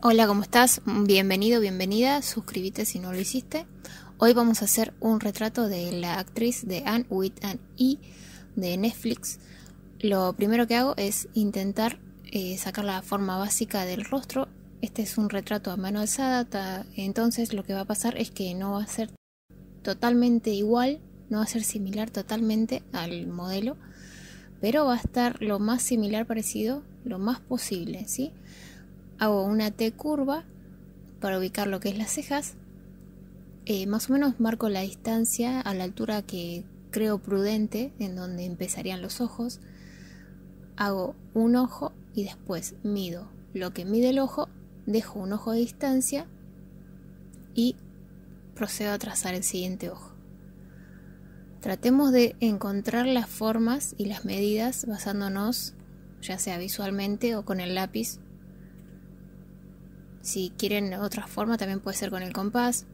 Hola, ¿cómo estás? Bienvenido, bienvenida. Suscríbete si no lo hiciste. Hoy vamos a hacer un retrato de la actriz de Anne with an E de Netflix. Lo primero que hago es intentar sacar la forma básica del rostro. Este es un retrato a mano alzada, entonces lo que va a pasar es que no va a ser totalmente igual, no va a ser similar totalmente al modelo, pero va a estar lo más similar parecido, lo más posible, ¿sí? Hago una T curva para ubicar lo que es las cejas. Más o menos marco la distancia a la altura que creo prudente en donde empezarían los ojos. Hago un ojo y después mido lo que mide el ojo, dejo un ojo de distancia y procedo a trazar el siguiente ojo. Tratemos de encontrar las formas y las medidas basándonos ya sea visualmente o con el lápiz. Si quieren otra forma también puede ser con el compás,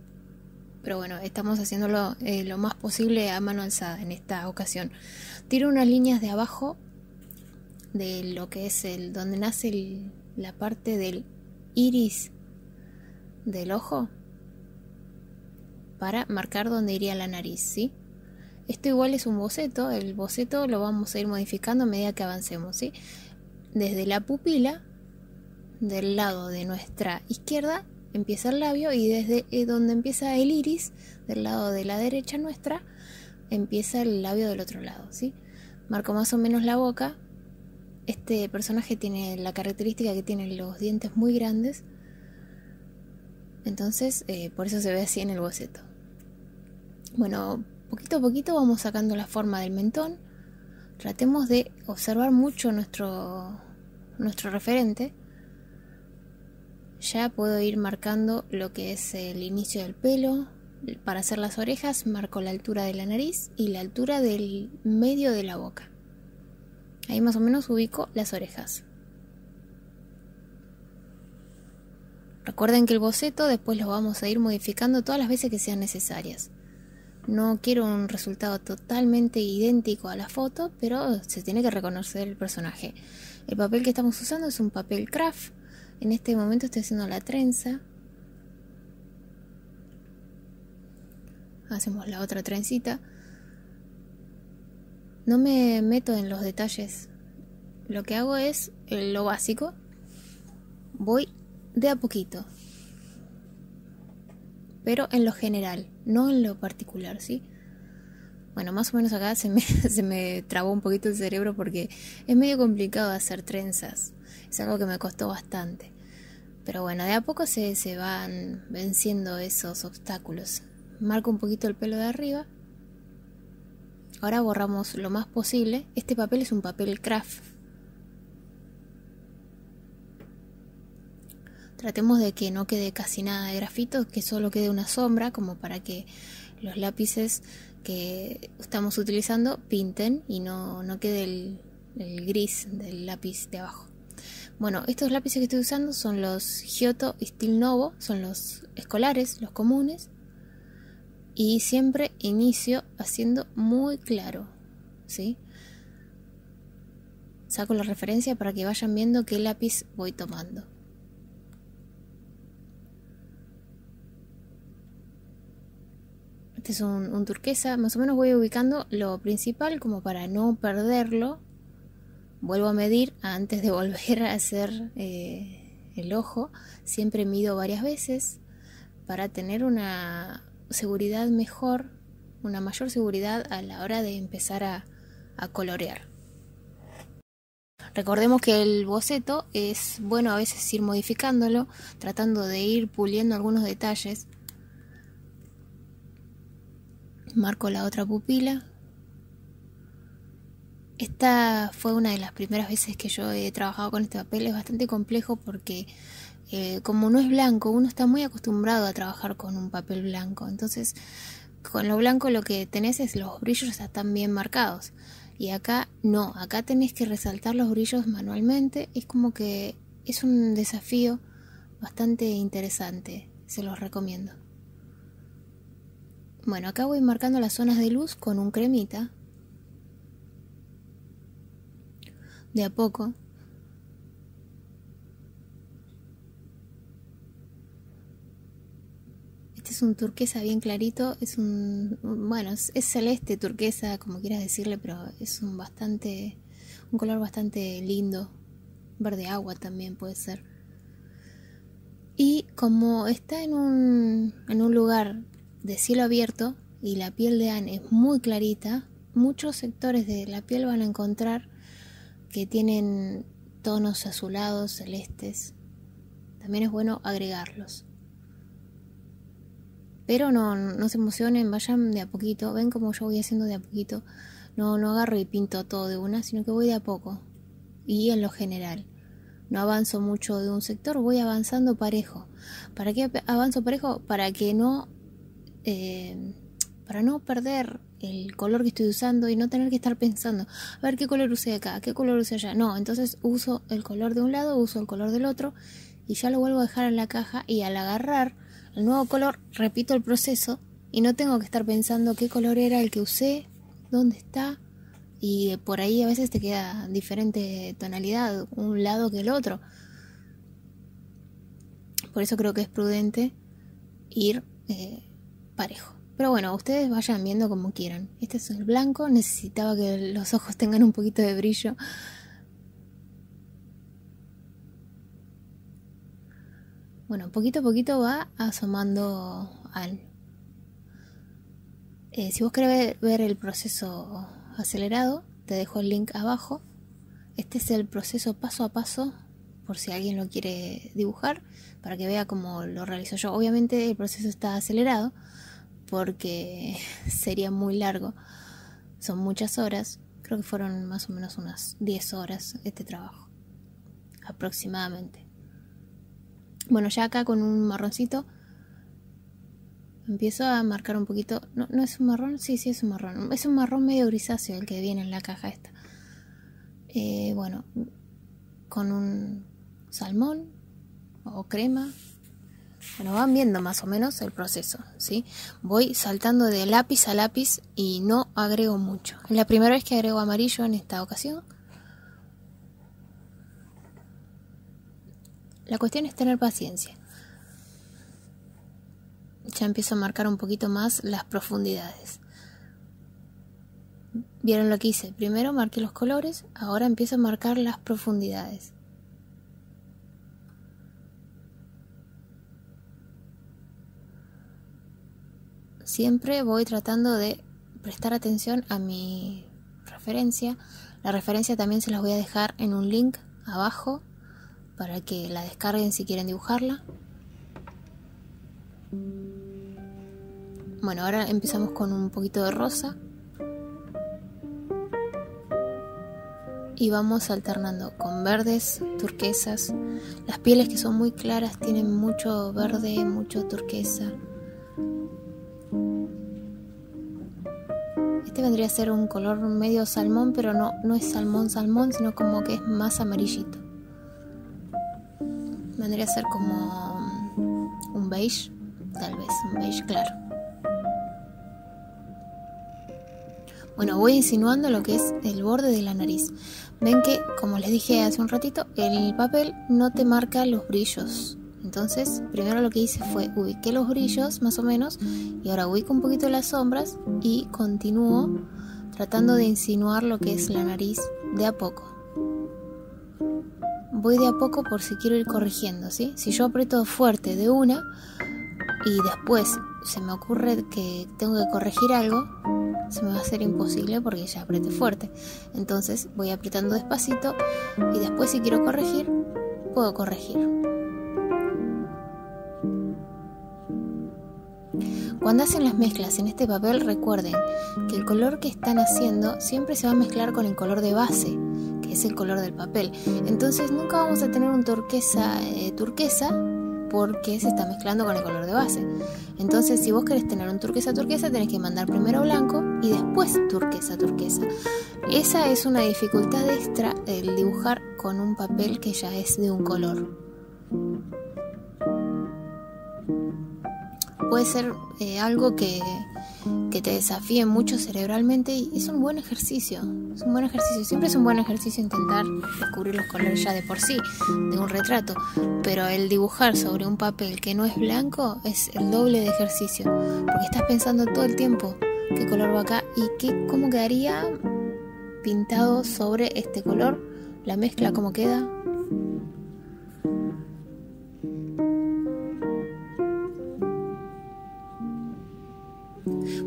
pero bueno, estamos haciéndolo lo más posible a mano alzada en esta ocasión. Tiro unas líneas de abajo de lo que es donde nace la parte del iris del ojo para marcar dónde iría la nariz, ¿sí? Esto igual es un boceto, el boceto lo vamos a ir modificando a medida que avancemos, ¿sí? Desde la pupila del lado de nuestra izquierda empieza el labio y desde donde empieza el iris del lado de la derecha nuestra empieza el labio del otro lado, ¿sí? Marco más o menos la boca. Este personaje tiene la característica que tiene los dientes muy grandes, entonces por eso se ve así en el boceto. Bueno, poquito a poquito vamos sacando la forma del mentón. Tratemos de observar mucho nuestro referente. Ya puedo ir marcando lo que es el inicio del pelo. Para hacer las orejas marco la altura de la nariz y la altura del medio de la boca. Ahí más o menos ubico las orejas. Recuerden que el boceto después lo vamos a ir modificando todas las veces que sean necesarias. No quiero un resultado totalmente idéntico a la foto, pero se tiene que reconocer el personaje. El papel que estamos usando es un papel craft. En este momento estoy haciendo la trenza. Hacemos la otra trencita. No me meto en los detalles. Lo que hago es lo básico. Voy de a poquito. Pero en lo general, no en lo particular, ¿sí? Bueno, más o menos acá se me trabó un poquito el cerebro porque es medio complicado hacer trenzas. Es algo que me costó bastante. Pero bueno, de a poco se van venciendo esos obstáculos. Marco un poquito el pelo de arriba. Ahora borramos lo más posible. Este papel es un papel craft. Tratemos de que no quede casi nada de grafito, que solo quede una sombra, como para que los lápices que estamos utilizando pinten y no quede el gris del lápiz de abajo. Bueno, estos lápices que estoy usando son los Giotto Stil Novo, son los escolares, los comunes. Y siempre inicio haciendo muy claro, ¿sí? Saco la referencia para que vayan viendo qué lápiz voy tomando. Este es un turquesa, más o menos voy ubicando lo principal como para no perderlo. Vuelvo a medir antes de volver a hacer el ojo. Siempre mido varias veces para tener una seguridad mejor, una mayor seguridad a la hora de empezar a colorear. Recordemos que el boceto es bueno a veces ir modificándolo, tratando de ir puliendo algunos detalles. Marco la otra pupila. Esta fue una de las primeras veces que yo he trabajado con este papel. Es bastante complejo porque como no es blanco, uno está muy acostumbrado a trabajar con un papel blanco. Entonces, con lo blanco lo que tenés es los brillos están bien marcados. Y acá no, acá tenés que resaltar los brillos manualmente. Es como que es un desafío bastante interesante, se los recomiendo. Bueno, acá voy marcando las zonas de luz con un cremita. De a poco. es un turquesa bien clarito, bueno, es celeste, turquesa, como quieras decirle, pero es un color bastante lindo, verde agua también puede ser. Y como está en un lugar de cielo abierto y la piel de Anne es muy clarita, muchos sectores de la piel van a encontrar que tienen tonos azulados, celestes. También es bueno agregarlos. Pero no se emocionen, vayan de a poquito. Ven como yo voy haciendo de a poquito. No agarro y pinto todo de una, sino que voy de a poco. Y en lo general. No avanzo mucho de un sector, voy avanzando parejo. ¿Para qué avanzo parejo? Para no perder el color que estoy usando y no tener que estar pensando, a ver qué color usé acá, qué color usé allá. No, entonces uso el color de un lado, uso el color del otro y ya lo vuelvo a dejar en la caja, y al agarrar el nuevo color repito el proceso y no tengo que estar pensando qué color era el que usé, dónde está, y por ahí a veces te queda diferente tonalidad un lado que el otro. Por eso creo que es prudente ir parejo. Pero bueno, ustedes vayan viendo como quieran. Este es el blanco, necesitaba que los ojos tengan un poquito de brillo. Bueno, poquito a poquito va asomando Anne. Si vos querés ver el proceso acelerado, te dejo el link abajo. Este es el proceso paso a paso, por si alguien lo quiere dibujar, para que vea cómo lo realizo yo. Obviamente el proceso está acelerado, porque sería muy largo. Son muchas horas. Creo que fueron más o menos unas 10 horas este trabajo, aproximadamente. Bueno, ya acá con un marroncito empiezo a marcar un poquito. No es un marrón, sí es un marrón. Es un marrón medio grisáceo el que viene en la caja esta. Bueno, con un salmón o crema. Bueno, van viendo más o menos el proceso, ¿sí? Voy saltando de lápiz a lápiz y no agrego mucho. Es la primera vez que agrego amarillo en esta ocasión. La cuestión es tener paciencia. Ya empiezo a marcar un poquito más las profundidades. ¿Vieron lo que hice? Primero marqué los colores, ahora empiezo a marcar las profundidades. Siempre voy tratando de prestar atención a mi referencia. La referencia también se las voy a dejar en un link abajo para que la descarguen si quieren dibujarla. Bueno, ahora empezamos con un poquito de rosa y vamos alternando con verdes, turquesas. Las pieles que son muy claras tienen mucho verde, mucho turquesa. Este vendría a ser un color medio salmón, pero no es salmón, sino como que es más amarillito. Vendría a ser como un beige, tal vez, un beige claro. Bueno, voy insinuando lo que es el borde de la nariz. Ven que, como les dije hace un ratito, el papel no te marca los brillos. Entonces, primero lo que hice fue ubiqué los brillos más o menos y ahora ubico un poquito las sombras y continúo tratando de insinuar lo que es la nariz de a poco. Voy de a poco por si quiero ir corrigiendo, ¿sí? Si yo aprieto fuerte de una y después se me ocurre que tengo que corregir algo, se me va a hacer imposible porque ya apreté fuerte. Entonces voy apretando despacito y después si quiero corregir, puedo corregir. Cuando hacen las mezclas en este papel, recuerden que el color que están haciendo siempre se va a mezclar con el color de base, que es el color del papel. Entonces nunca vamos a tener un turquesa porque se está mezclando con el color de base. Entonces si vos querés tener un turquesa tenés que mandar primero blanco y después turquesa. Esa es una dificultad extra, el dibujar con un papel que ya es de un color. puede ser algo que te desafíe mucho cerebralmente y es un buen ejercicio. Es un buen ejercicio. Siempre es un buen ejercicio intentar descubrir los colores ya de por sí de un retrato, pero el dibujar sobre un papel que no es blanco es el doble de ejercicio, porque estás pensando todo el tiempo qué color va acá y cómo quedaría pintado sobre este color, la mezcla cómo queda.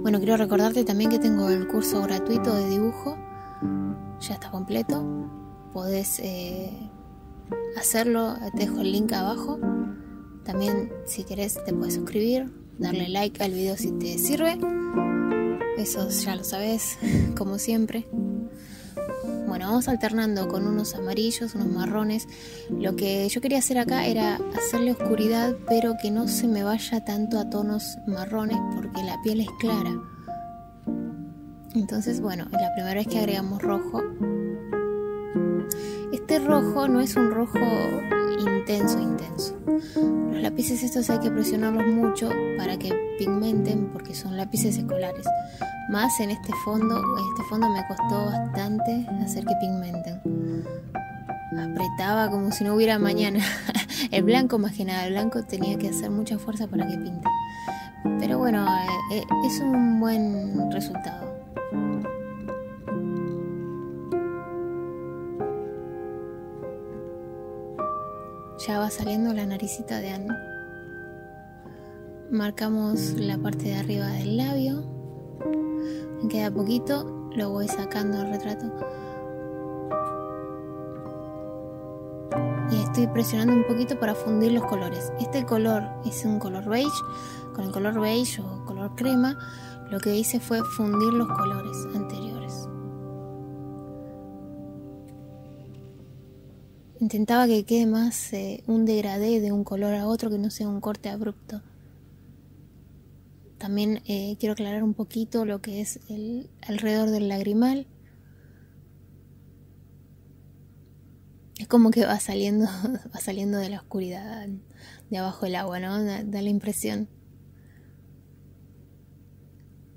Bueno, quiero recordarte también que tengo el curso gratuito de dibujo, ya está completo, podés hacerlo, te dejo el link abajo. También si querés te puedes suscribir, darle like al video si te sirve, eso ya lo sabés, como siempre. Bueno, vamos alternando con unos amarillos, unos marrones. Lo que yo quería hacer acá era hacerle oscuridad, pero que no se me vaya tanto a tonos marrones porque la piel es clara. Entonces, bueno, es la primera vez que agregamos rojo. Este rojo no es un rojo intenso. Los lápices estos hay que presionarlos mucho para que pigmenten porque son lápices escolares. Más en este fondo me costó bastante hacer que pigmenten. Apretaba como si no hubiera mañana. El blanco más que nada, el blanco tenía que hacer mucha fuerza para que pinte. Pero bueno, es un buen resultado. Ya va saliendo la naricita de Anne. Marcamos la parte de arriba del labio. Me queda poquito, lo voy sacando del retrato. Y estoy presionando un poquito para fundir los colores. Este color es un color beige. Con el color beige o color crema, lo que hice fue fundir los colores anteriores. Intentaba que quede más un degradé de un color a otro, que no sea un corte abrupto. También quiero aclarar un poquito lo que es el alrededor del lagrimal. Es como que va saliendo de la oscuridad de abajo del agua, ¿no? Da la impresión.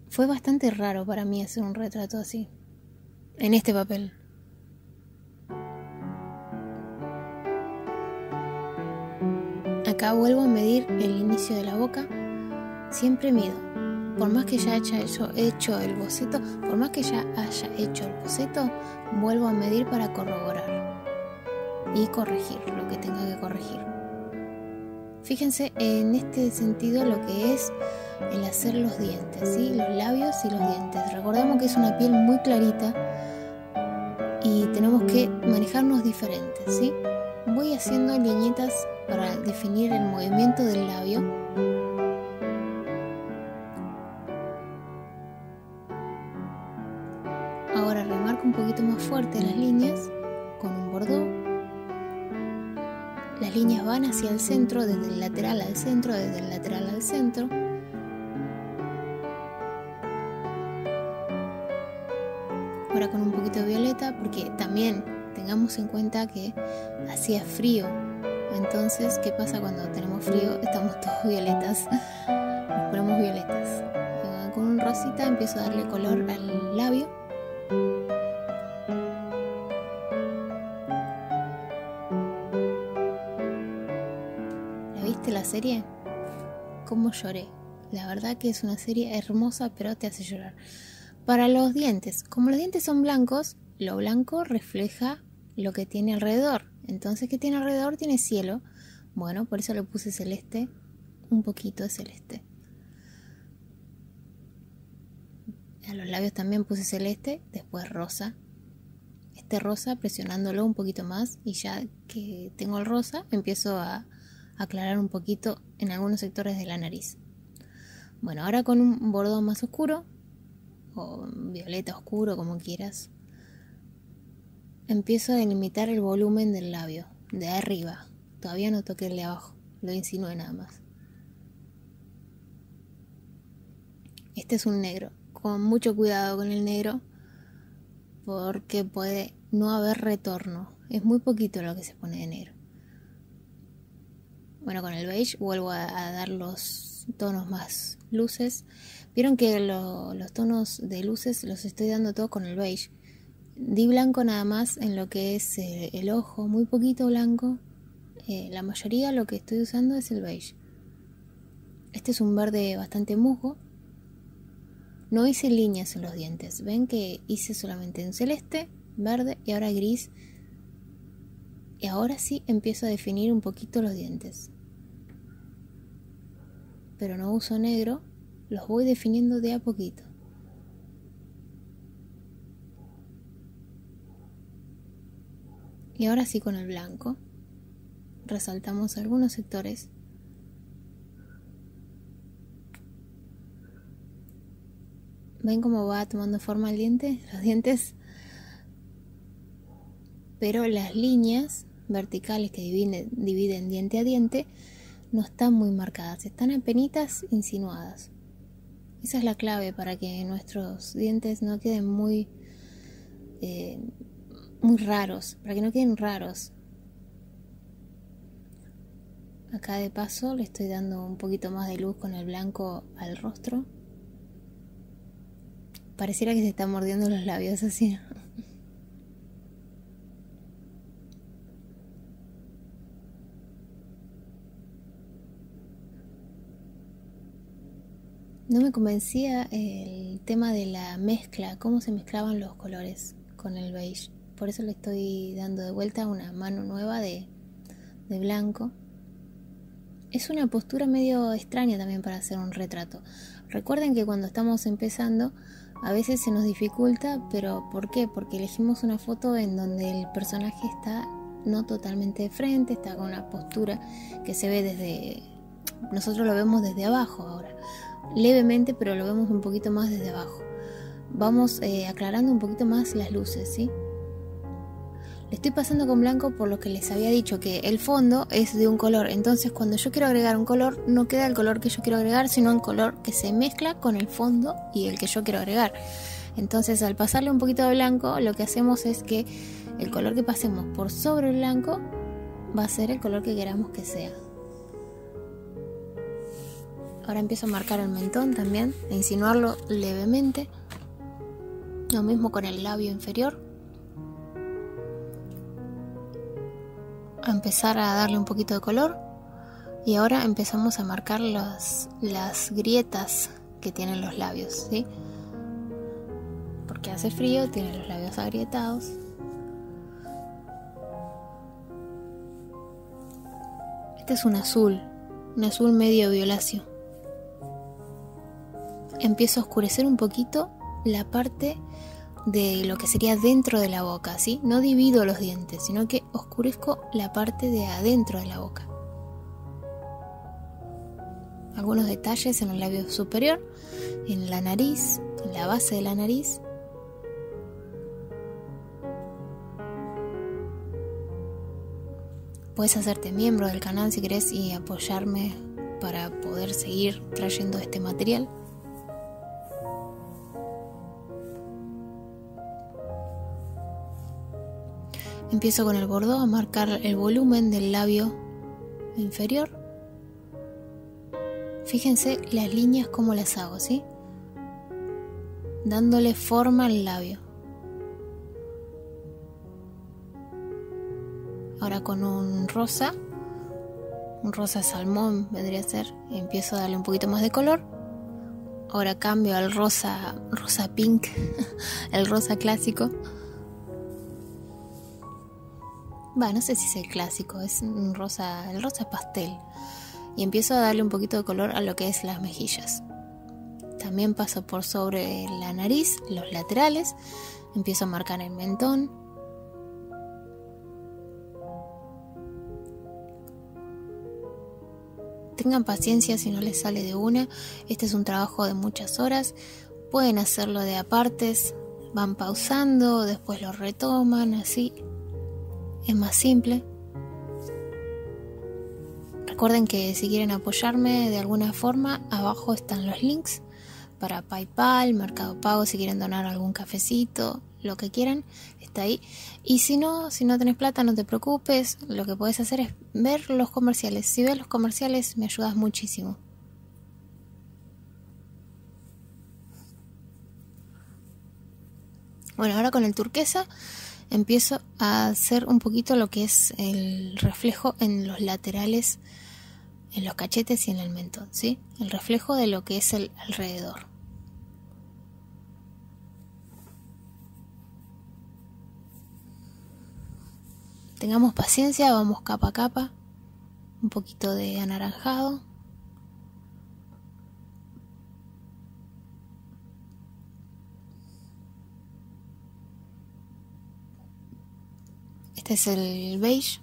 Fue bastante raro para mí hacer un retrato así, en este papel. Acá vuelvo a medir el inicio de la boca. Siempre mido. Por más que ya haya hecho el boceto, vuelvo a medir para corroborar y corregir lo que tenga que corregir. Fíjense en este sentido lo que es el hacer los dientes, ¿sí? Los labios y los dientes. Recordemos que es una piel muy clarita y tenemos que manejarnos diferentes, ¿sí? Voy haciendo liñitas para definir el movimiento del labio. Ahora remarco un poquito más fuerte las líneas con un bordó. Las líneas van hacia el centro, desde el lateral al centro, desde el lateral al centro. Ahora con un poquito de violeta, porque también tengamos en cuenta que hacía frío. Entonces, ¿qué pasa cuando tenemos frío? Estamos todos violetas. Nos ponemos violetas. Con un rosita empiezo a darle color al labio. ¿La viste la serie? ¿Cómo lloré? La verdad que es una serie hermosa, pero te hace llorar. Para los dientes, como los dientes son blancos, lo blanco refleja lo que tiene alrededor. Entonces, ¿qué tiene alrededor? Tiene cielo. Bueno, por eso le puse celeste, un poquito de celeste. A los labios también puse celeste, después rosa. Este rosa presionándolo un poquito más y ya que tengo el rosa empiezo a aclarar un poquito en algunos sectores de la nariz. Bueno, ahora con un bordón más oscuro o violeta oscuro, como quieras, empiezo a delimitar el volumen del labio, de arriba. Todavía no toqué el de abajo, lo insinué nada más. Este es un negro, con mucho cuidado con el negro, porque puede no haber retorno. Es muy poquito lo que se pone de negro. Bueno, con el beige vuelvo a dar los tonos más luces. Vieron que los tonos de luces los estoy dando todo con el beige. Di blanco nada más en lo que es el ojo, muy poquito blanco. La mayoría lo que estoy usando es el beige. Este es un verde bastante musgo. No hice líneas en los dientes. Ven que hice solamente un celeste, verde y ahora gris. Y ahora sí empiezo a definir un poquito los dientes. Pero no uso negro, los voy definiendo de a poquito. Y ahora sí con el blanco resaltamos algunos sectores. ¿Ven cómo va tomando forma el diente? Los dientes. Pero las líneas verticales que dividen diente a diente no están muy marcadas, están apenitas insinuadas. Esa es la clave para que nuestros dientes no queden muy raros, para que no queden raros. Acá de paso le estoy dando un poquito más de luz con el blanco al rostro. Pareciera que se está mordiendo los labios así. No me convencía el tema de la mezcla, cómo se mezclaban los colores con el beige. Por eso le estoy dando de vuelta una mano nueva de blanco. Es una postura medio extraña también para hacer un retrato. Recuerden que cuando estamos empezando a veces se nos dificulta, pero ¿por qué? Porque elegimos una foto en donde el personaje está no totalmente de frente, está con una postura que se ve desde... Nosotros lo vemos desde abajo ahora, levemente, pero lo vemos un poquito más desde abajo. Vamos aclarando un poquito más las luces, ¿sí? Le estoy pasando con blanco por lo que les había dicho, que el fondo es de un color. Entonces cuando yo quiero agregar un color, no queda el color que yo quiero agregar, sino un color que se mezcla con el fondo y el que yo quiero agregar. Entonces al pasarle un poquito de blanco, lo que hacemos es que el color que pasemos por sobre el blanco va a ser el color que queramos que sea. Ahora empiezo a marcar el mentón también, a insinuarlo levemente. Lo mismo con el labio inferior. A empezar a darle un poquito de color. Y ahora empezamos a marcar las grietas que tienen los labios, ¿sí? Porque hace frío, tienen los labios agrietados. Este es un azul medio violáceo. Empiezo a oscurecer un poquito la parte de lo que sería dentro de la boca, ¿sí? No divido los dientes, sino que oscurezco la parte de adentro de la boca. Algunos detalles en el labio superior, en la nariz, en la base de la nariz. Puedes hacerte miembro del canal si querés y apoyarme para poder seguir trayendo este material. Empiezo con el bordó a marcar el volumen del labio inferior. Fíjense las líneas como las hago, ¿sí? Dándole forma al labio. Ahora con un rosa salmón vendría a ser, empiezo a darle un poquito más de color. Ahora cambio al rosa pink, el rosa clásico. No sé si es el clásico, es un rosa, el rosa pastel. Y empiezo a darle un poquito de color a lo que es las mejillas. También paso por sobre la nariz, los laterales. Empiezo a marcar el mentón. Tengan paciencia si no les sale de una. Este es un trabajo de muchas horas. Pueden hacerlo de a partes. Van pausando, después lo retoman, así. Es más simple. Recuerden que si quieren apoyarme de alguna forma, abajo están los links para PayPal, Mercado Pago, si quieren donar algún cafecito, lo que quieran, está ahí. Y si no tenés plata, no te preocupes, lo que podés hacer es ver los comerciales. Si ves los comerciales me ayudas muchísimo. Bueno, ahora con el turquesa empiezo a hacer un poquito lo que es el reflejo en los laterales, en los cachetes y en el mentón, ¿sí? El reflejo de lo que es el alrededor. Tengamos paciencia, vamos capa a capa, un poquito de anaranjado. Este es el beige,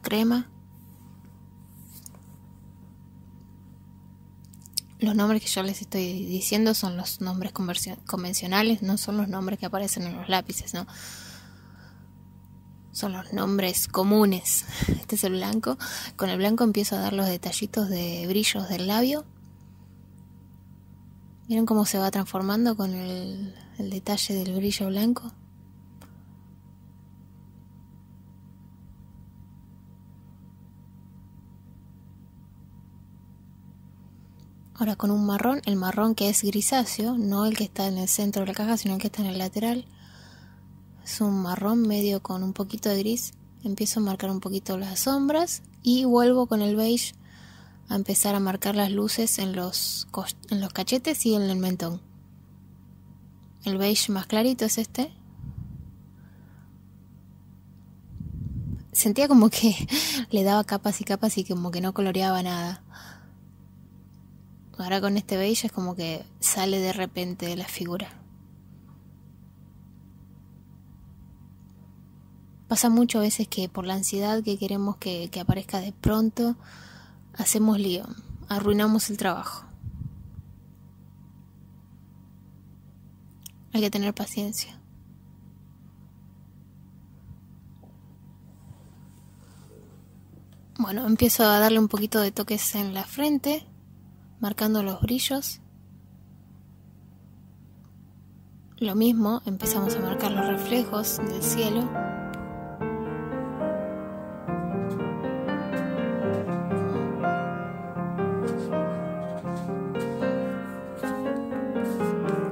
crema. Los nombres que yo les estoy diciendo son los nombres convencionales, no son los nombres que aparecen en los lápices, ¿no? Son los nombres comunes. Este es el blanco. Con el blanco empiezo a dar los detallitos de brillos del labio. ¿Vieron cómo se va transformando con el detalle del brillo blanco? Ahora con un marrón, el marrón que es grisáceo, no el que está en el centro de la caja, sino el que está en el lateral. Es un marrón medio con un poquito de gris. Empiezo a marcar un poquito las sombras y vuelvo con el beige a empezar a marcar las luces en los cachetes y en el mentón. El beige más clarito es este. Sentía como que le daba capas y capas y como que no coloreaba nada. Ahora con este beige es como que sale de repente de la figura. Pasa mucho a veces que por la ansiedad que queremos que aparezca de pronto, hacemos lío, arruinamos el trabajo. Hay que tener paciencia. Bueno, empiezo a darle un poquito de toques en la frente, marcando los brillos. Lo mismo, empezamos a marcar los reflejos del cielo.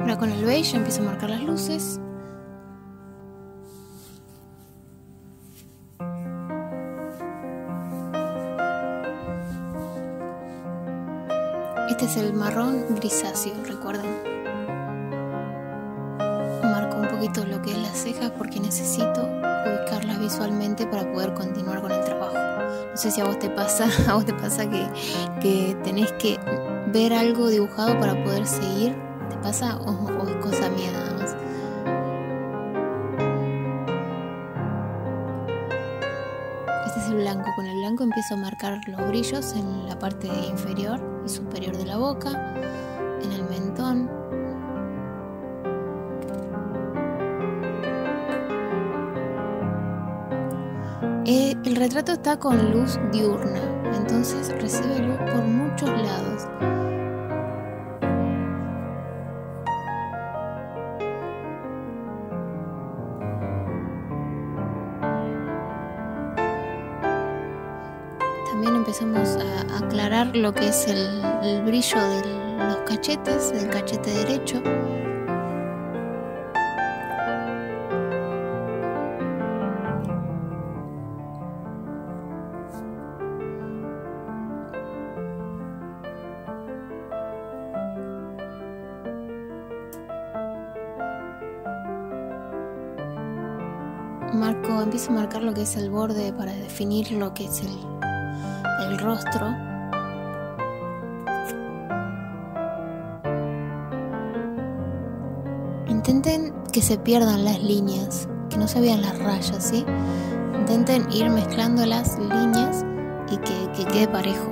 Ahora con el beige empiezo a marcar las luces. Este es el marrón grisáceo, recuerden. Marco un poquito lo que es las cejas porque necesito ubicarlas visualmente para poder continuar con el trabajo. No sé si a vos te pasa, que tenés que ver algo dibujado para poder seguir. ¿Te pasa o es cosa mía nada más? Este es el blanco. Con el blanco empiezo a marcar los brillos en la parte inferior y superior de la boca, en el mentón. El retrato está con luz diurna, entonces recibe luz por muchos lados. También empezamos a aclarar lo que es el brillo de los cachetes, del cachete derecho. Empiezo a marcar lo que es el borde para definir lo que es el rostro. Intenten que se pierdan las líneas, que no se vean las rayas, ¿sí? Intenten ir mezclando las líneas y que quede parejo.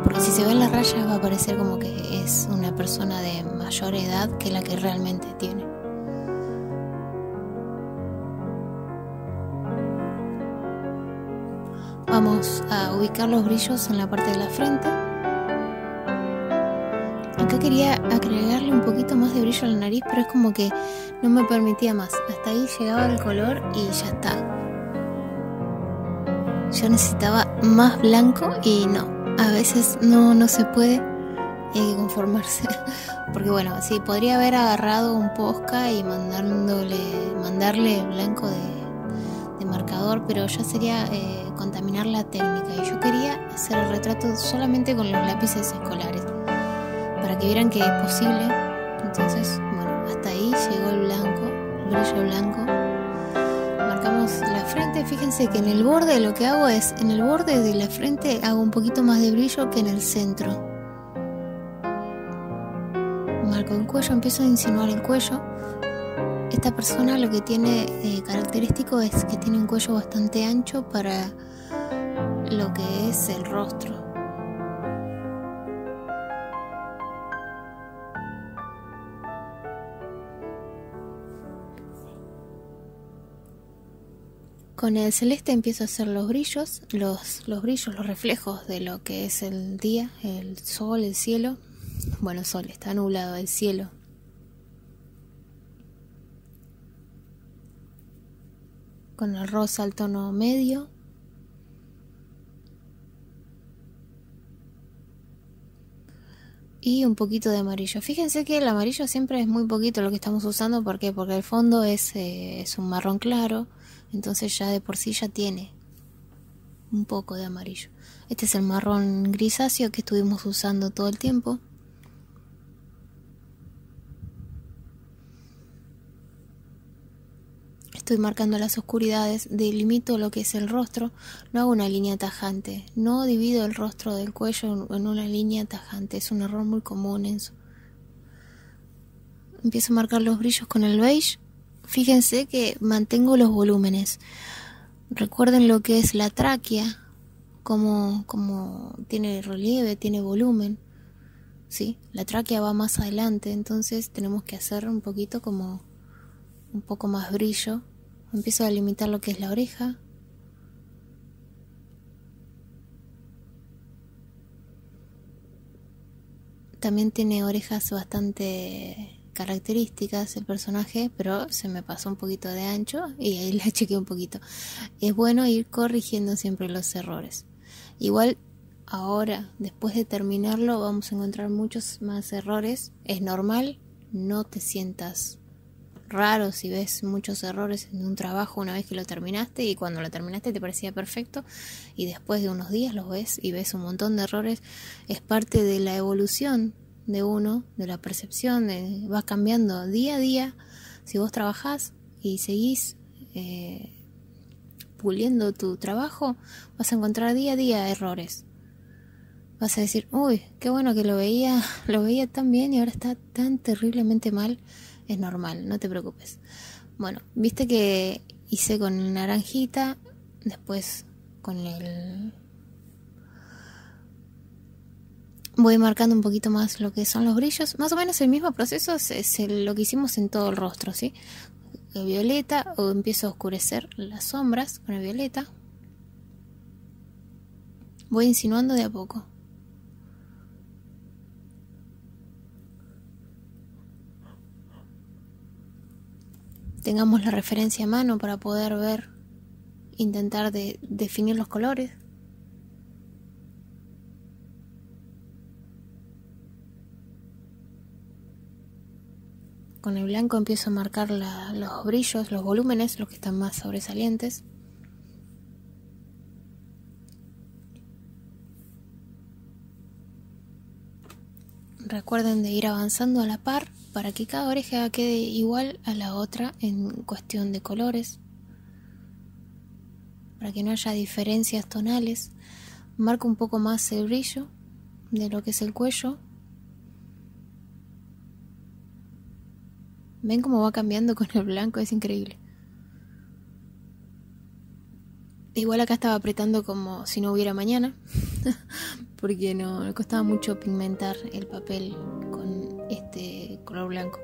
Porque si se ven las rayas va a parecer como que es una persona de mayor edad que la que realmente tiene. Vamos a ubicar los brillos en la parte de la frente. Acá quería agregarle un poquito más de brillo a la nariz, pero es como que no me permitía más. Hasta ahí llegaba el color y ya está. Yo necesitaba más blanco y no, a veces no se puede. y hay que conformarse. Porque bueno, sí, podría haber agarrado un Posca y mandarle el blanco de marcador, pero ya sería contaminar la técnica, y yo quería hacer el retrato solamente con los lápices escolares para que vieran que es posible. Entonces, bueno, hasta ahí llegó el brillo blanco. Marcamos la frente. Fíjense que en el borde lo que hago es, en el borde de la frente hago un poquito más de brillo que en el centro. Marco el cuello, empiezo a insinuar el cuello. Esta persona lo que tiene característico es que tiene un cuello bastante ancho para lo que es el rostro. Con el celeste empiezo a hacer los brillos, los reflejos de lo que es el día, el sol, el cielo. Bueno, el sol está nublado, el cielo. Con el rosa al tono medio. Y un poquito de amarillo. Fíjense que el amarillo siempre es muy poquito lo que estamos usando. ¿Por qué? Porque el fondo es un marrón claro. Entonces ya de por sí ya tiene un poco de amarillo. Este es el marrón grisáceo que estuvimos usando todo el tiempo. Estoy marcando las oscuridades, delimito lo que es el rostro, no hago una línea tajante, no divido el rostro del cuello en una línea tajante, es un error muy común eso. Empiezo a marcar los brillos con el beige. Fíjense que mantengo los volúmenes. Recuerden lo que es la tráquea, como tiene relieve, tiene volumen. ¿Sí? La tráquea va más adelante, entonces tenemos que hacer un poquito como un poco más brillo. Empiezo a delimitar lo que es la oreja. También tiene orejas bastante características el personaje, pero se me pasó un poquito de ancho y ahí la chequeé un poquito. Es bueno ir corrigiendo siempre los errores. Igual ahora, después de terminarlo, vamos a encontrar muchos más errores. Es normal, no te sientas raro si ves muchos errores en un trabajo una vez que lo terminaste, y cuando lo terminaste te parecía perfecto y después de unos días los ves y ves un montón de errores. Es parte de la evolución de uno, de la percepción, va cambiando día a día. Si vos trabajás y seguís puliendo tu trabajo, vas a encontrar día a día errores. Vas a decir, uy, qué bueno que lo veía tan bien y ahora está tan terriblemente mal. Es normal, no te preocupes. Bueno, viste que hice con naranjita, después con el... Voy marcando un poquito más lo que son los brillos. Más o menos el mismo proceso es lo que hicimos en todo el rostro, ¿sí? El violeta, o empiezo a oscurecer las sombras con el violeta. Voy insinuando de a poco. Tengamos la referencia a mano para poder ver, intentar definir los colores. Con el blanco empiezo a marcar los brillos, los volúmenes, los que están más sobresalientes. Recuerden de ir avanzando a la par para que cada oreja quede igual a la otra en cuestión de colores, para que no haya diferencias tonales. Marco un poco más el brillo de lo que es el cuello. ¿Ven cómo va cambiando con el blanco? Es increíble. Igual acá estaba apretando como si no hubiera mañana, porque me costaba mucho pigmentar el papel con este color blanco.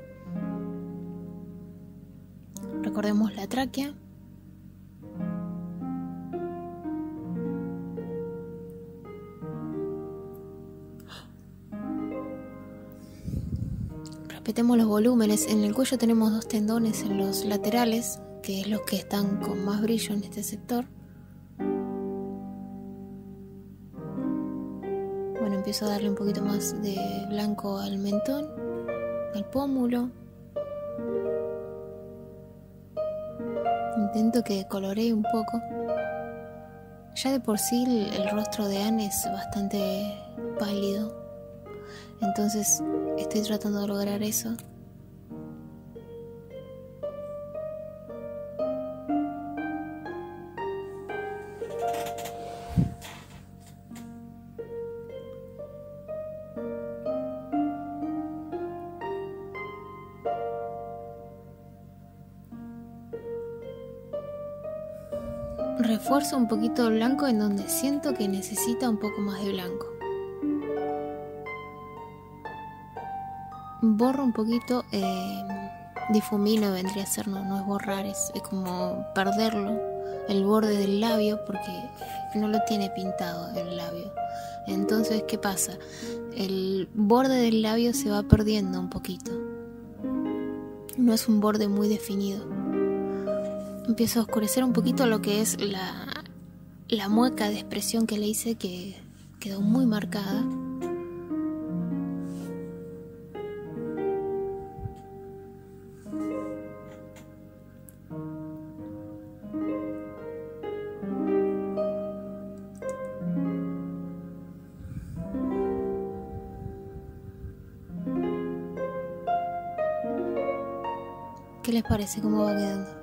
Recordemos la tráquea. Respetemos los volúmenes. En el cuello tenemos 2 tendones en los laterales, que es los que están con más brillo en este sector. Bueno, empiezo a darle un poquito más de blanco al mentón, al pómulo. Intento que coloree un poco. Ya de por sí el rostro de Anne es bastante pálido, entonces estoy tratando de lograr eso. Refuerzo un poquito el blanco en donde siento que necesita un poco más de blanco. Borro un poquito, difumino vendría a ser, no es borrar, es como perderlo, el borde del labio, porque no lo tiene pintado el labio. Entonces, ¿qué pasa? El borde del labio se va perdiendo un poquito. No es un borde muy definido. Empiezo a oscurecer un poquito lo que es la mueca de expresión que le hice, que quedó muy marcada. ¿Qué les parece? ¿Cómo va quedando?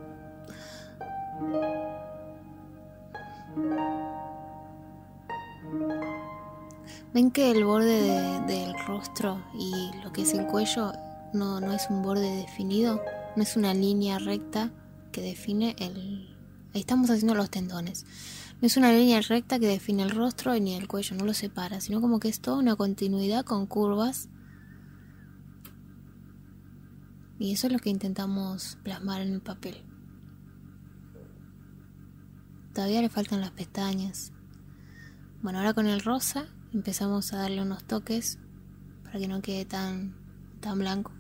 Ven que el borde del rostro y lo que es el cuello no es un borde definido, no es una línea recta que define el... Ahí estamos haciendo los tendones. No es una línea recta que define el rostro ni el cuello, no lo separa, sino como que es toda una continuidad con curvas. Y eso es lo que intentamos plasmar en el papel. Todavía le faltan las pestañas. Bueno, ahora con el rosa empezamos a darle unos toques para que no quede tan blanco.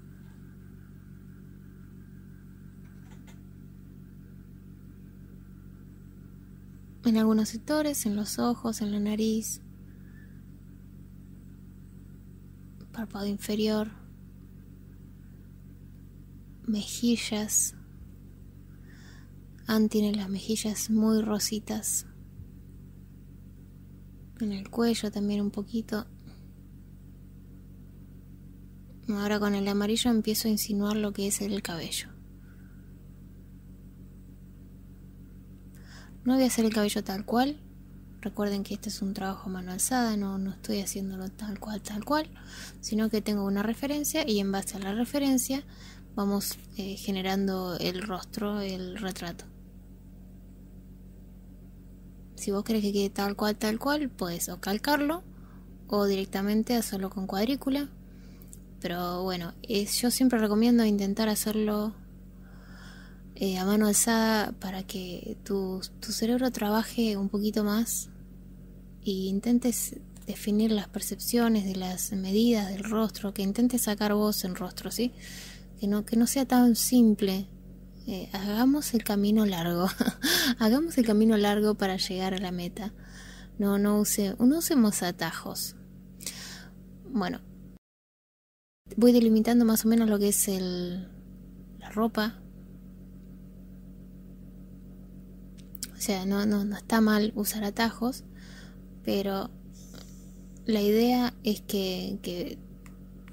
En algunos sectores, en los ojos, en la nariz, párpado inferior, mejillas. Anne tiene las mejillas muy rositas. En el cuello también un poquito. Ahora con el amarillo empiezo a insinuar lo que es el cabello. No voy a hacer el cabello tal cual. Recuerden que este es un trabajo a mano alzada, no estoy haciéndolo tal cual, sino que tengo una referencia y en base a la referencia vamos generando el rostro, el retrato. Si vos querés que quede tal cual, puedes o calcarlo o directamente hacerlo con cuadrícula. Pero bueno, yo siempre recomiendo intentar hacerlo a mano alzada para que tu cerebro trabaje un poquito más y intentes definir las percepciones de las medidas del rostro, que intentes sacar vos en rostro, ¿sí? Que no sea tan simple. Hagamos el camino largo. Hagamos el camino largo para llegar a la meta. No usemos atajos. Bueno, voy delimitando más o menos lo que es la ropa. O sea, no está mal usar atajos, pero la idea es que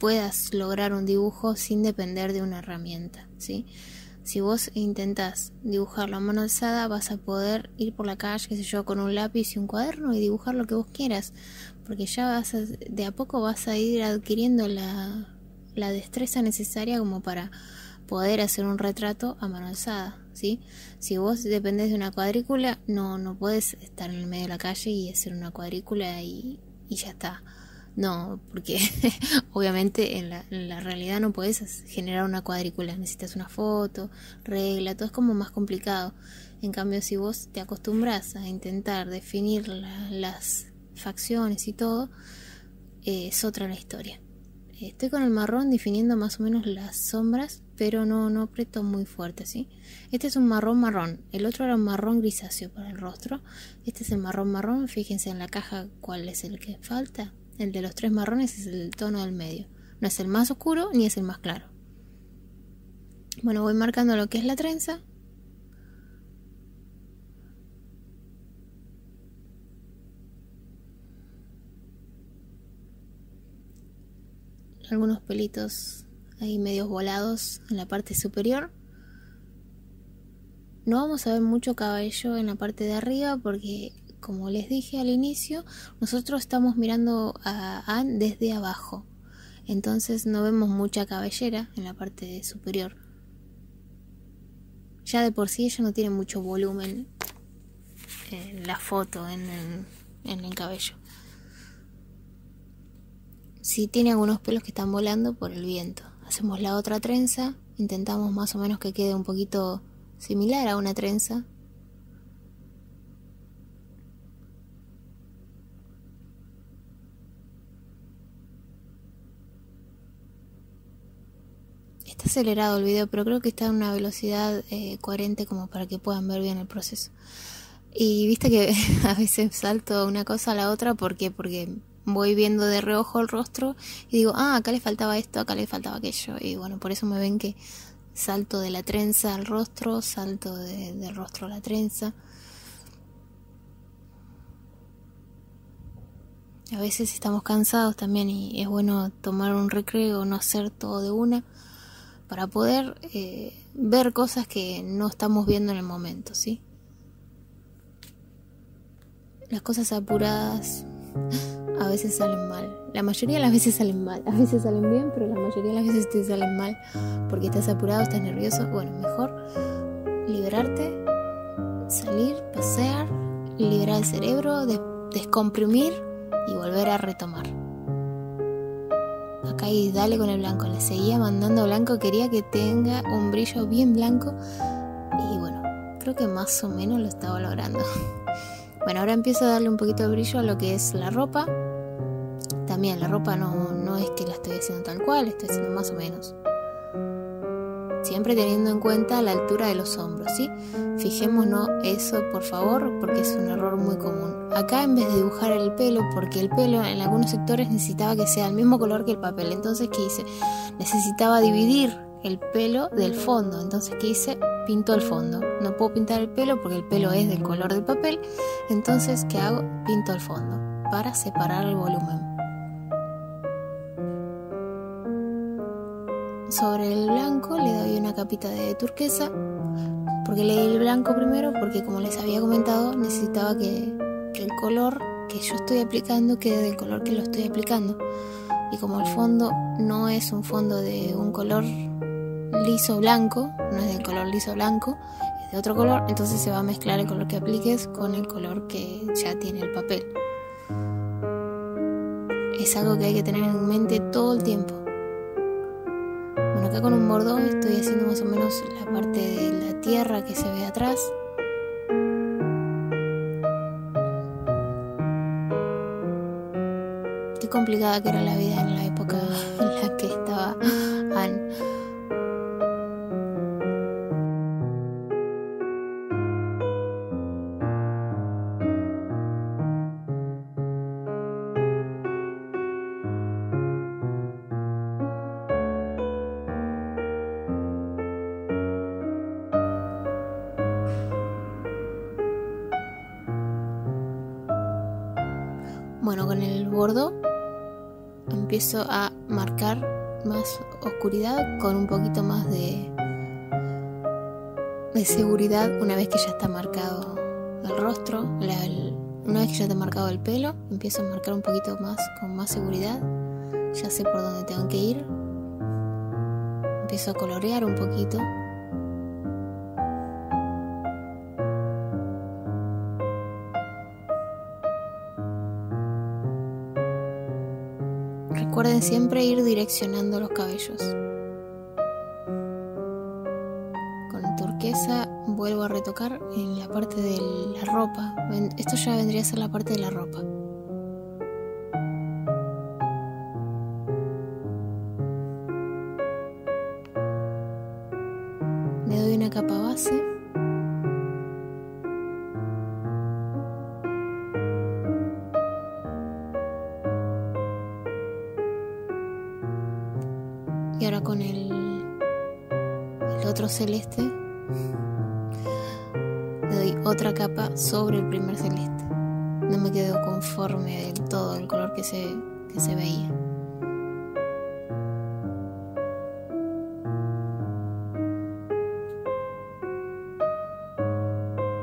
puedas lograr un dibujo sin depender de una herramienta, ¿sí? Si vos intentás dibujarlo a mano alzada, vas a poder ir por la calle, qué sé yo, con un lápiz y un cuaderno y dibujar lo que vos quieras, porque ya de a poco vas a ir adquiriendo la destreza necesaria como para poder hacer un retrato a mano alzada, ¿sí? Si vos dependés de una cuadrícula, no podés estar en el medio de la calle y hacer una cuadrícula y ya está. No, porque obviamente en la realidad no podés generar una cuadrícula, necesitas una foto, regla, todo es como más complicado. En cambio, si vos te acostumbras a intentar definir las facciones y todo, es otra la historia. Estoy con el marrón definiendo más o menos las sombras, pero no aprieto muy fuerte, ¿sí? Este es un marrón, el otro era un marrón grisáceo para el rostro. Este es el marrón, fíjense en la caja cuál es el que falta. El de los 3 marrones es el tono del medio. No es el más oscuro ni es el más claro. Bueno, voy marcando lo que es la trenza. Algunos pelitos ahí medios volados en la parte superior. No vamos a ver mucho cabello en la parte de arriba porque, como les dije al inicio, nosotros estamos mirando a Anne desde abajo. Entonces no vemos mucha cabellera en la parte superior. Ya de por sí ella no tiene mucho volumen en la foto, en el cabello. Sí tiene algunos pelos que están volando por el viento. Hacemos la otra trenza, intentamos más o menos que quede un poquito similar a una trenza. Está acelerado el video, pero creo que está en una velocidad coherente como para que puedan ver bien el proceso. Y viste que a veces salto una cosa a la otra, ¿por qué? Porque voy viendo de reojo el rostro y digo, acá le faltaba esto, acá le faltaba aquello. Y bueno, por eso me ven que salto de la trenza al rostro, salto del rostro a la trenza. A veces estamos cansados también y es bueno tomar un recreo, no hacer todo de una, para poder ver cosas que no estamos viendo en el momento, ¿sí? Las cosas apuradas a veces salen mal. La mayoría de las veces salen mal. A veces salen bien, pero la mayoría de las veces te salen mal porque estás apurado, estás nervioso. Bueno, mejor liberarte, salir, pasear, liberar el cerebro, descomprimir y volver a retomar. Acá y dale con el blanco. Le seguía mandando blanco, quería que tenga un brillo bien blanco y bueno, creo que más o menos lo estaba logrando. Bueno, ahora empiezo a darle un poquito de brillo a lo que es la ropa. También la ropa no es que la estoy haciendo tal cual, estoy haciendo más o menos. Siempre teniendo en cuenta la altura de los hombros, ¿sí? Fijémonos eso, por favor, porque es un error muy común. Acá en vez de dibujar el pelo, porque el pelo en algunos sectores necesitaba que sea el mismo color que el papel. Entonces, ¿qué hice? Necesitaba dividir el pelo del fondo. Entonces, ¿qué hice? Pinto el fondo. No puedo pintar el pelo porque el pelo es del color del papel. Entonces, ¿qué hago? Pinto el fondo para separar el volumen. Sobre el blanco le doy una capita de turquesa. Porque le di el blanco primero porque, como les había comentado, necesitaba que el color que yo estoy aplicando quede del color que lo estoy aplicando. Y como el fondo no es un fondo de un color liso blanco, no es del color liso blanco, es de otro color, entonces se va a mezclar el color que apliques con el color que ya tiene el papel. Es algo que hay que tener en mente todo el tiempo. Bueno, acá con un bordó estoy haciendo más o menos la parte de la tierra que se ve atrás. Qué complicada que era la vida en la época en la que estaba Anne. Bueno, con el bordó empiezo a marcar más oscuridad con un poquito más de seguridad. Una vez que ya está marcado el rostro, una vez que ya está marcado el pelo, empiezo a marcar un poquito más con más seguridad. Ya sé por dónde tengo que ir. Empiezo a colorear un poquito. Recuerden siempre ir direccionando los cabellos. Con turquesa vuelvo a retocar en la parte de la ropa. Esto ya vendría a ser la parte de la ropa. Le doy una capa base. Y ahora con el otro celeste le doy otra capa sobre el primer celeste. No me quedo conforme del todo el color que se veía.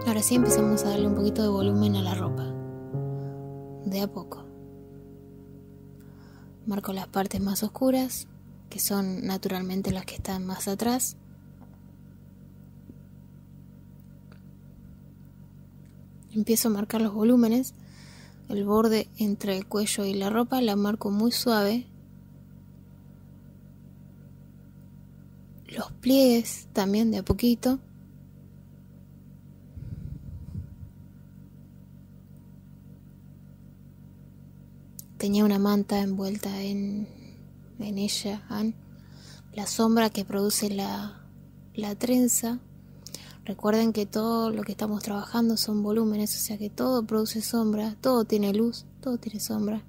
Ahora sí empezamos a darle un poquito de volumen a la ropa, de a poco. Marco las partes más oscuras, que son naturalmente las que están más atrás. Empiezo a marcar los volúmenes. El borde entre el cuello y la ropa la marco muy suave. Los pliegues también de a poquito. Tenía una manta envuelta en ella, la sombra que produce la trenza. Recuerden que todo lo que estamos trabajando son volúmenes, o sea que todo produce sombra, todo tiene luz, todo tiene sombra.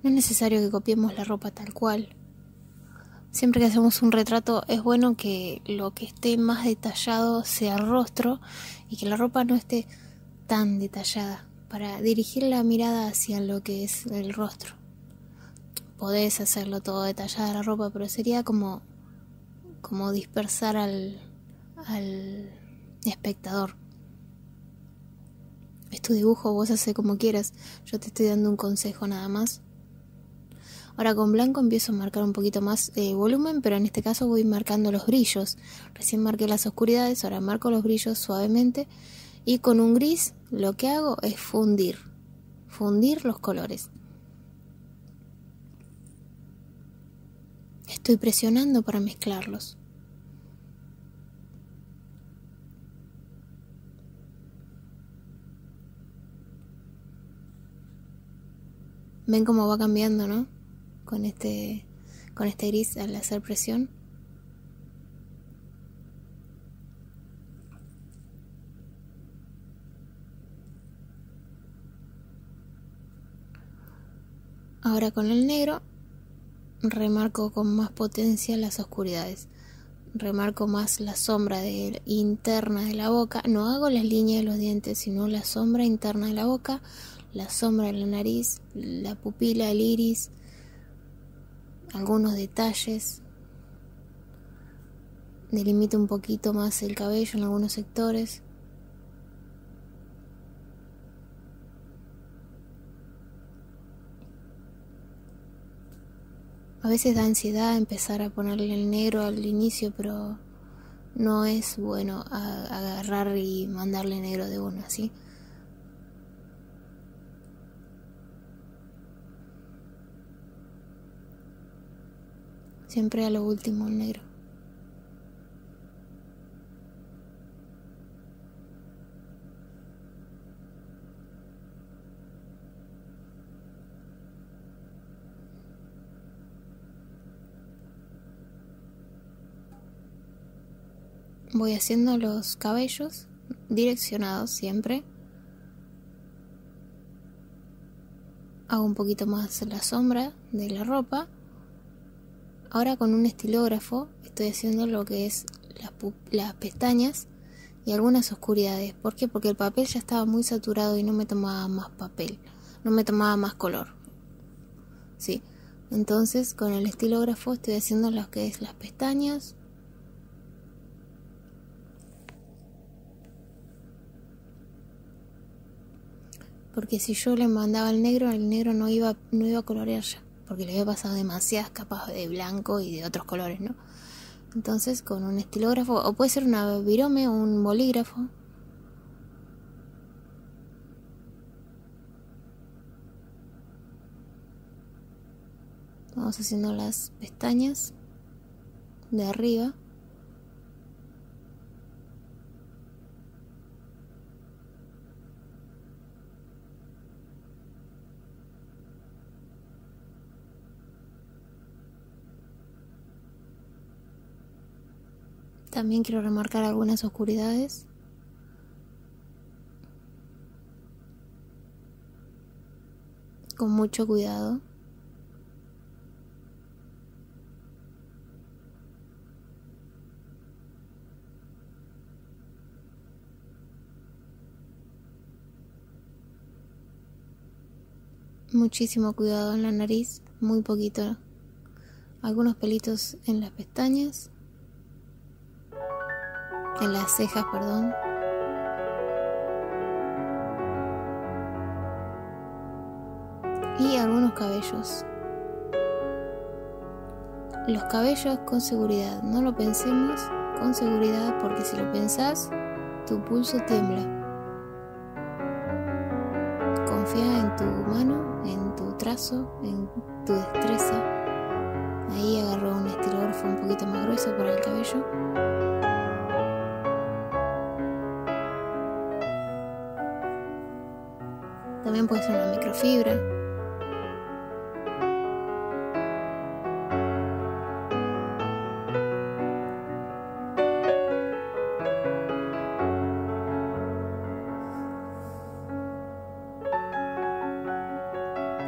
No es necesario que copiemos la ropa tal cual. Siempre que hacemos un retrato es bueno que lo que esté más detallado sea el rostro y que la ropa no esté tan detallada para dirigir la mirada hacia lo que es el rostro. Podés hacerlo todo detallada la ropa, pero sería como dispersar al espectador. Es tu dibujo, vos haces como quieras. Yo te estoy dando un consejo nada más. Ahora con blanco empiezo a marcar un poquito más volumen, pero en este caso voy marcando los brillos. Recién marqué las oscuridades, ahora marco los brillos suavemente. Y con un gris lo que hago es fundir los colores. Estoy presionando para mezclarlos. Ven cómo va cambiando, ¿no? Con este gris al hacer presión. Ahora con el negro remarco con más potencia las oscuridades. Remarco más la sombra interna de la boca. No hago las líneas de los dientes, sino la sombra interna de la boca, la sombra de la nariz, la pupila, el iris, algunos detalles. Delimito un poquito más el cabello en algunos sectores. A veces da ansiedad empezar a ponerle el negro al inicio, pero no es bueno agarrar y mandarle negro de uno, ¿sí? Siempre a lo último el negro. Voy haciendo los cabellos direccionados siempre. Hago un poquito más la sombra de la ropa. Ahora con un estilógrafo estoy haciendo lo que es las pestañas y algunas oscuridades. ¿Por qué? Porque el papel ya estaba muy saturado y no me tomaba más papel, no me tomaba más color. Sí. Entonces con el estilógrafo estoy haciendo lo que es las pestañas. Porque si yo le mandaba el negro no iba a colorear ya, porque le había pasado demasiadas capas de blanco y de otros colores, ¿no? Entonces con un estilógrafo, o puede ser una virome o un bolígrafo, vamos haciendo las pestañas de arriba. También quiero remarcar algunas oscuridades. con mucho cuidado. Muchísimo cuidado en la nariz, muy poquito. Algunos pelitos en las pestañas, en las cejas, perdón. Y algunos cabellos. Los cabellos con seguridad, no lo pensemos con seguridad, porque si lo pensás, tu pulso tiembla. Confía en tu mano, en tu trazo, en tu destreza. Ahí agarró un estilógrafo un poquito más grueso para el cabello. También puede ser una microfibra.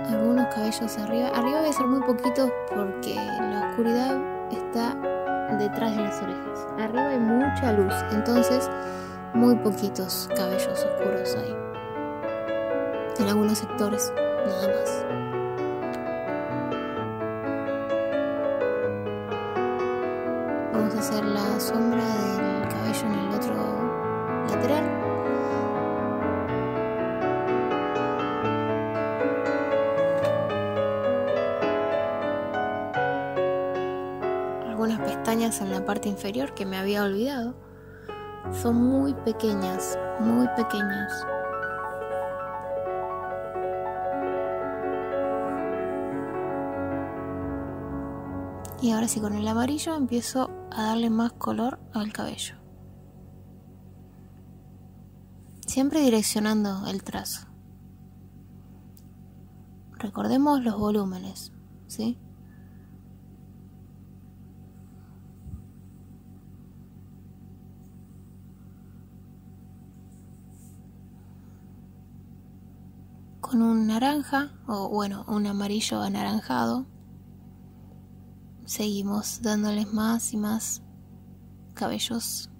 Algunos cabellos arriba. Arriba voy a hacer muy poquitos porque la oscuridad está detrás de las orejas. Arriba hay mucha luz, entonces muy poquitos cabellos oscuros hay. En algunos sectores, nada más. Vamos a hacer la sombra del cabello en el otro lateral. Algunas pestañas en la parte inferior que me había olvidado. Son muy pequeñas, muy pequeñas. Y ahora sí, con el amarillo empiezo a darle más color al cabello. Siempre direccionando el trazo. Recordemos los volúmenes, ¿sí? Con un naranja, o bueno, un amarillo anaranjado, seguimos dándoles más y más cabellos.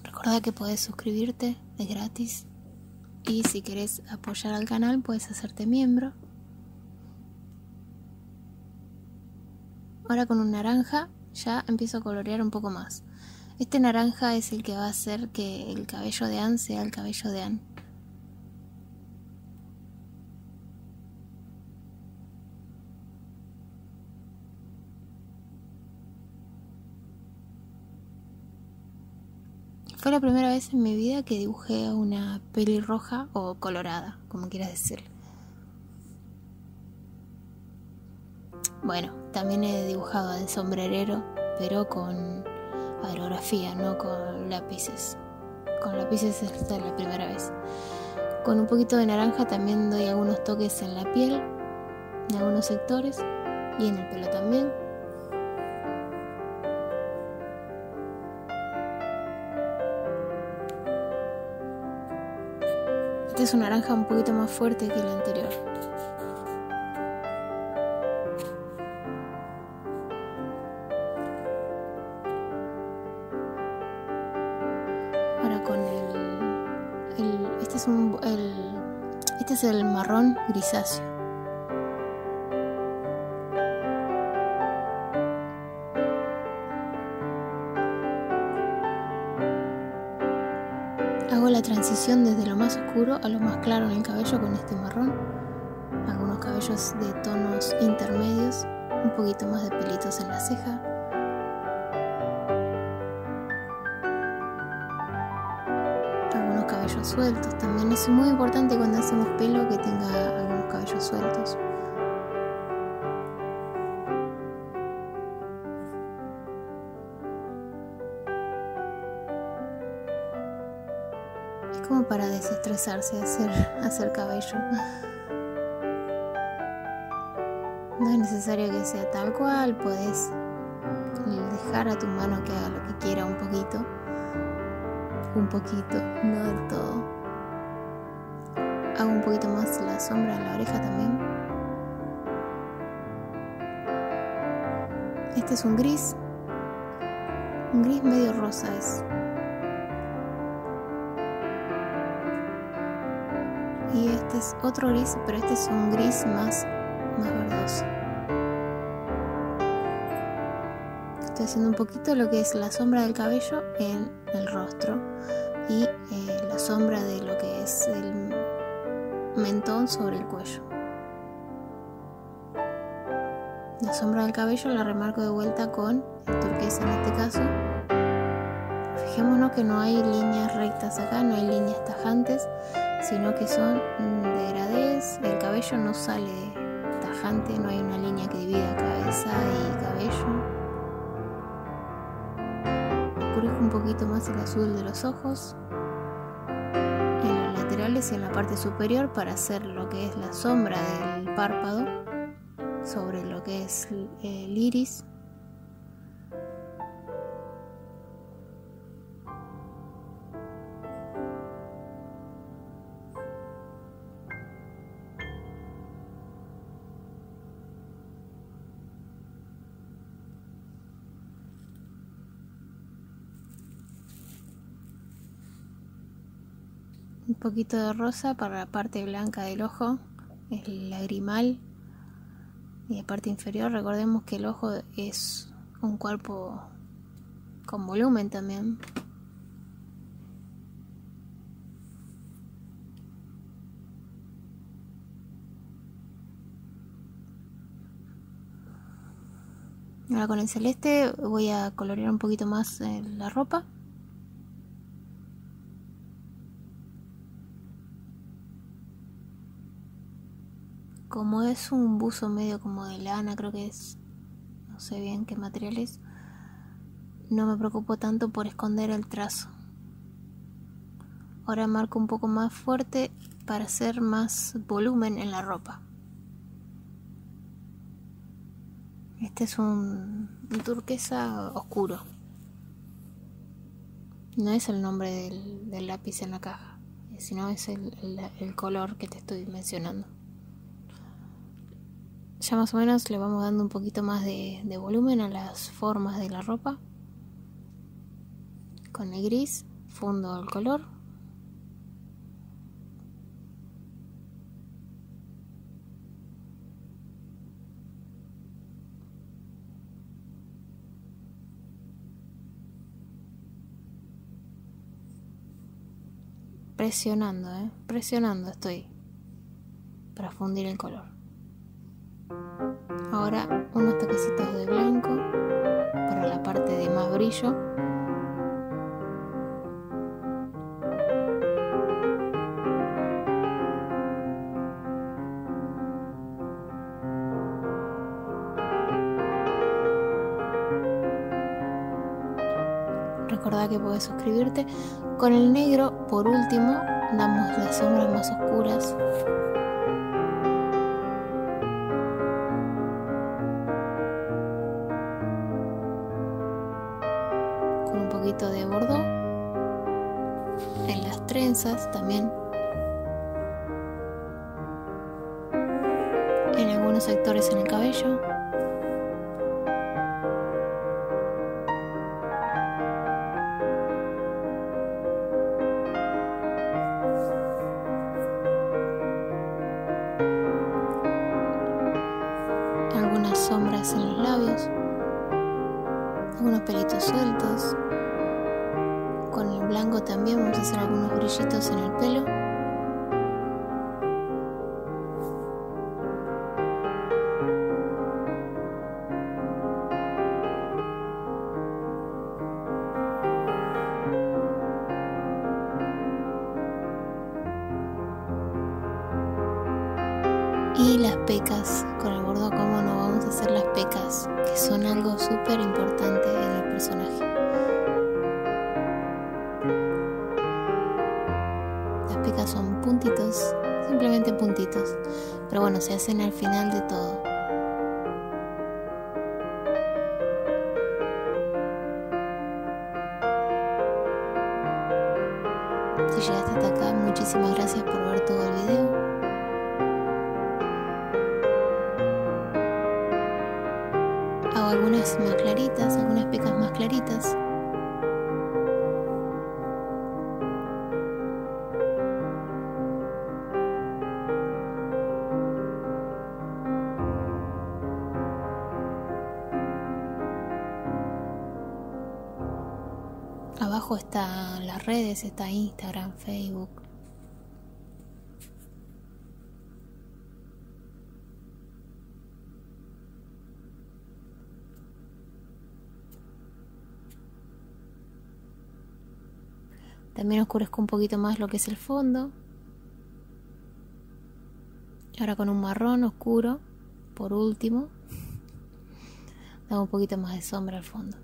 Recuerda que puedes suscribirte, es gratis. Y si querés apoyar al canal, puedes hacerte miembro. Ahora con un naranja ya empiezo a colorear un poco más. Este naranja es el que va a hacer que el cabello de Anne sea el cabello de Anne. Fue la primera vez en mi vida que dibujé a una pelirroja o colorada, como quieras decirle. Bueno, también he dibujado al sombrerero, pero con aerografía, no con lápices. Con lápices esta es la primera vez. Con un poquito de naranja también doy algunos toques en la piel, en algunos sectores, y en el pelo también. Este es un naranja un poquito más fuerte que el anterior. Ahora con este es el marrón grisáceo. Hago la transición desde lo más oscuro a lo más claro en el cabello con este marrón. Algunos cabellos de tonos intermedios, un poquito más de pelitos en la ceja. Algunos cabellos sueltos también. Es muy importante cuando hacemos pelo que tenga algunos cabellos sueltos. como para desestresarse, hacer cabello. No es necesario que sea tal cual, podés dejar a tu mano que haga lo que quiera un poquito, no del todo. Hago un poquito más la sombra en la oreja también. Este es un gris medio rosa es. Y este es otro gris, pero este es un gris más verdoso. Estoy haciendo un poquito lo que es la sombra del cabello en el rostro y la sombra de lo que es el mentón sobre el cuello. La sombra del cabello la remarco de vuelta con el turquesa en este caso. Fijémonos que no hay líneas rectas acá, no hay líneas tajantes, sino que son degradés. El cabello no sale tajante, no hay una línea que divida cabeza y cabello. Oscurezco un poquito más el azul de los ojos en los laterales y en la parte superior para hacer lo que es la sombra del párpado sobre lo que es el iris. Un poquito de rosa para la parte blanca del ojo, el lagrimal. Y la parte inferior, recordemos que el ojo es un cuerpo con volumen también. Ahora con el celeste voy a colorear un poquito más la ropa. Como es un buzo medio como de lana, creo que es, no sé bien qué material es, no me preocupo tanto por esconder el trazo. Ahora marco un poco más fuerte para hacer más volumen en la ropa. Este es un turquesa oscuro. No es el nombre del lápiz en la caja, sino es el color que te estoy mencionando. Ya más o menos le vamos dando un poquito más de volumen a las formas de la ropa. Con el gris fundo el color. Presionando estoy para fundir el color. Ahora unos toquecitos de blanco para la parte de más brillo. Recordá que podés suscribirte. Con el negro, por último, damos las sombras más oscuras. Con un poquito de bordó. En las trenzas también. En algunos sectores en el cabello. Algunas sombras en los labios, algunos pelitos sueltos. Con el blanco también vamos a hacer algunos brillitos en el pelo. Y las pecas, con el bordó, como no vamos a hacer las pecas, que son algo súper importante en el personaje. escena al final de todo. Si llegaste hasta acá, muchísimas gracias por ver todo el video. Hago algunas más claritas, algunas pecas más claritas. Abajo están las redes, está Instagram, Facebook. También oscurezco un poquito más lo que es el fondo. Ahora con un marrón oscuro, por último, da un poquito más de sombra al fondo.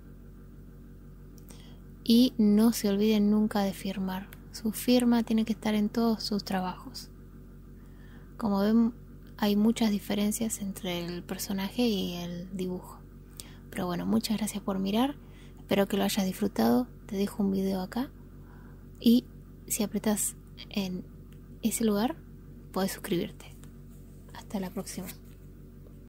Y no se olviden nunca de firmar. Su firma tiene que estar en todos sus trabajos. Como ven, hay muchas diferencias entre el personaje y el dibujo. Pero bueno, muchas gracias por mirar. Espero que lo hayas disfrutado. Te dejo un video acá. Y si apretas en ese lugar, puedes suscribirte. Hasta la próxima.